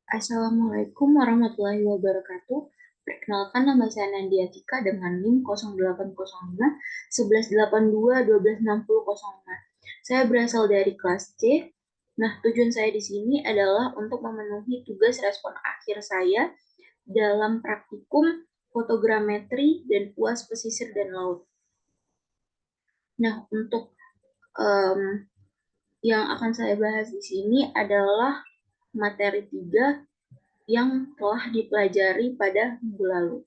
Assalamualaikum warahmatullahi wabarakatuh. Perkenalkan, nama saya Nandia Tika dengan NIM 0805 1182 126005. Saya berasal dari kelas C. Nah, tujuan saya di sini adalah untuk memenuhi tugas respon akhir saya dalam praktikum fotogrametri dan UAS pesisir dan laut. Nah, untuk em, yang akan saya bahas di sini adalah materi 3 yang telah dipelajari pada minggu lalu,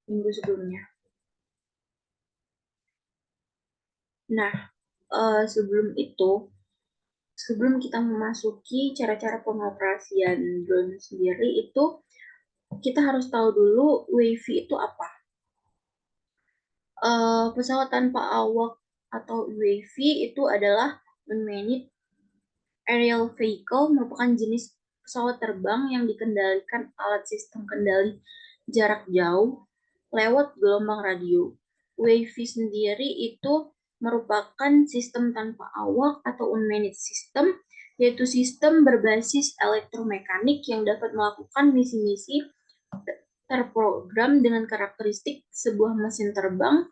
minggu sebelumnya. Nah, sebelum kita memasuki cara-cara pengoperasian drone sendiri, itu kita harus tahu dulu WiFi itu apa. Pesawat tanpa awak atau UAV itu adalah unmanned aerial vehicle, merupakan jenis pesawat terbang yang dikendalikan alat sistem kendali jarak jauh lewat gelombang radio. WiFi sendiri itu merupakan sistem tanpa awak atau unmanned system, yaitu sistem berbasis elektromekanik yang dapat melakukan misi-misi terprogram dengan karakteristik sebuah mesin terbang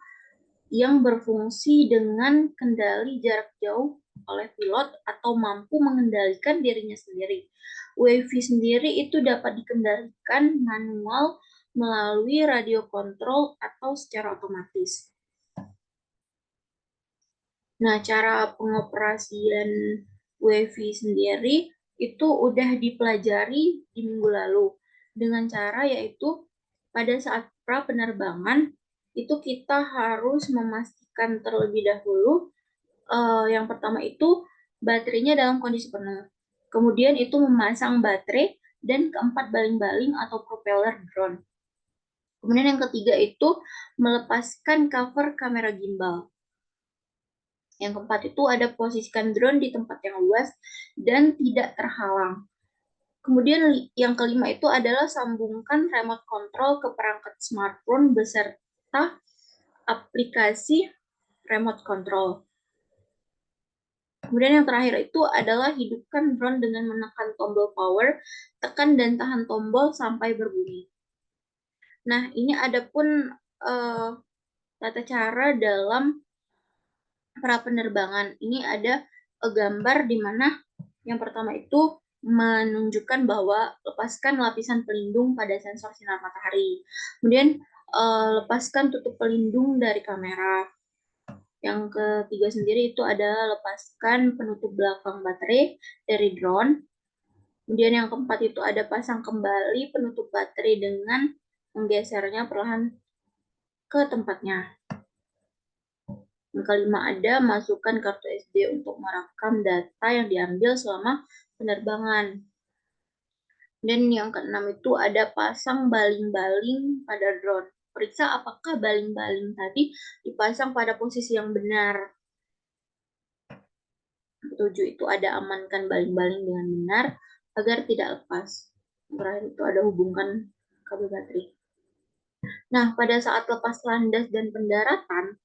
yang berfungsi dengan kendali jarak jauh oleh pilot atau mampu mengendalikan dirinya sendiri. WiFi sendiri itu dapat dikendalikan manual melalui radio kontrol atau secara otomatis. Nah, cara pengoperasian WiFi sendiri itu udah dipelajari di minggu lalu dengan cara yaitu pada saat pra penerbangan itu kita harus memastikan terlebih dahulu yang pertama itu baterainya dalam kondisi penuh. Kemudian itu memasang baterai dan keempat baling-baling atau propeller drone. Kemudian yang ketiga itu melepaskan cover kamera gimbal. Yang keempat itu ada posisikan drone di tempat yang luas dan tidak terhalang. Kemudian yang kelima itu adalah sambungkan remote control ke perangkat smartphone beserta aplikasi remote control. Kemudian yang terakhir itu adalah hidupkan drone dengan menekan tombol power, tekan dan tahan tombol sampai berbunyi. Nah, ini ada pun tata cara dalam pra penerbangan. Ini ada gambar di mana yang pertama itu menunjukkan bahwa lepaskan lapisan pelindung pada sensor sinar matahari. Kemudian lepaskan tutup pelindung dari kamera. Yang ketiga sendiri itu adalah lepaskan penutup belakang baterai dari drone. Kemudian yang keempat itu ada pasang kembali penutup baterai dengan menggesernya perlahan ke tempatnya. Yang kelima ada masukkan kartu SD untuk merekam data yang diambil selama penerbangan. Dan yang keenam itu ada pasang baling-baling pada drone. Periksa apakah baling-baling tadi dipasang pada posisi yang benar. Ketujuh itu ada amankan baling-baling dengan benar agar tidak lepas. Yang terakhir itu ada hubungkan kabel baterai. Nah, pada saat lepas landas dan pendaratan,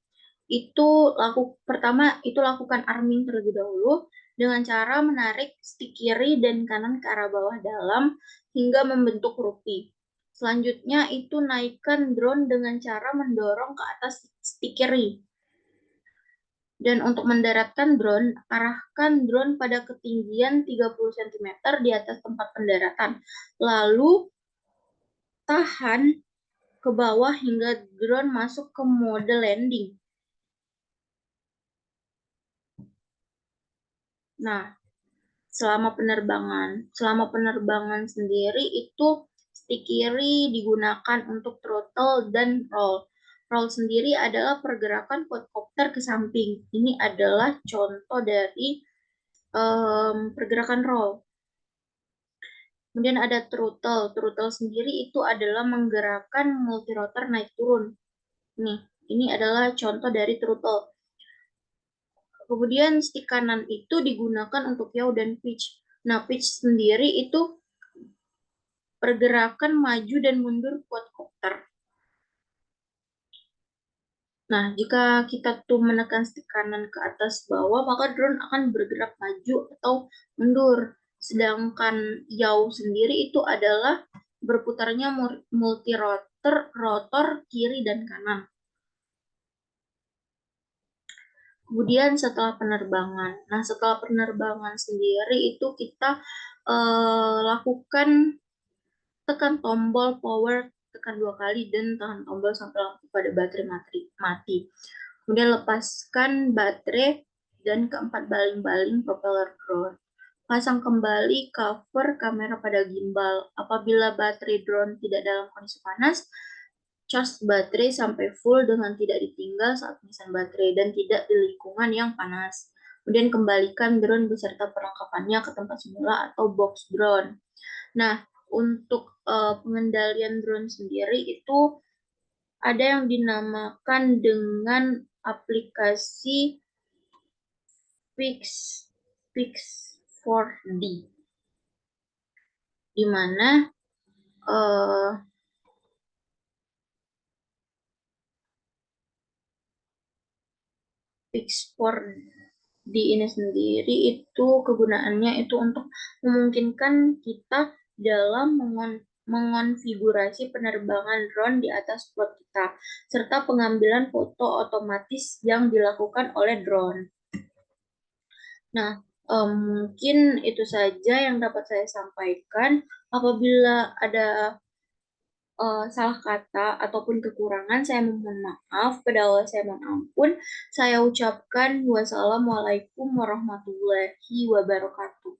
itu pertama itu lakukan arming terlebih dahulu dengan cara menarik stik kiri dan kanan ke arah bawah dalam hingga membentuk rupi. Selanjutnya itu naikkan drone dengan cara mendorong ke atas stik kiri. Dan untuk mendaratkan drone, arahkan drone pada ketinggian 30 cm di atas tempat pendaratan. Lalu tahan ke bawah hingga drone masuk ke mode landing. Nah, selama penerbangan sendiri itu stik kiri digunakan untuk throttle dan roll. Roll sendiri adalah pergerakan quadcopter ke samping. Ini adalah contoh dari pergerakan roll. Kemudian ada throttle. Throttle sendiri itu adalah menggerakkan multirotor naik turun. Nih, ini adalah contoh dari throttle. Kemudian stick kanan itu digunakan untuk yaw dan pitch. Nah, pitch sendiri itu pergerakan maju dan mundur quadcopter. Nah, jika kita tuh menekan stick kanan ke atas bawah, maka drone akan bergerak maju atau mundur. Sedangkan yaw sendiri itu adalah berputarnya rotor kiri dan kanan. Kemudian setelah penerbangan. Nah, setelah penerbangan sendiri itu kita lakukan tekan tombol power, tekan 2 kali dan tahan tombol sampai lampu pada baterai mati. Kemudian lepaskan baterai dan keempat baling-baling propeller drone. Pasang kembali cover kamera pada gimbal. Apabila baterai drone tidak dalam kondisi panas, charge baterai sampai full dengan tidak ditinggal saat pengisian baterai dan tidak di lingkungan yang panas. Kemudian kembalikan drone beserta perlengkapannya ke tempat semula atau box drone. Nah, untuk pengendalian drone sendiri itu ada yang dinamakan dengan aplikasi Pix Pix 4D, di mana Pix 4D ini sendiri itu kegunaannya itu untuk memungkinkan kita dalam mengonfigurasi penerbangan drone di atas plot kita, serta pengambilan foto otomatis yang dilakukan oleh drone. Nah, mungkin itu saja yang dapat saya sampaikan. Apabila ada salah kata ataupun kekurangan, saya mohon maaf. Pada Allah saya mohon ampun. Saya ucapkan wassalamualaikum warahmatullahi wabarakatuh.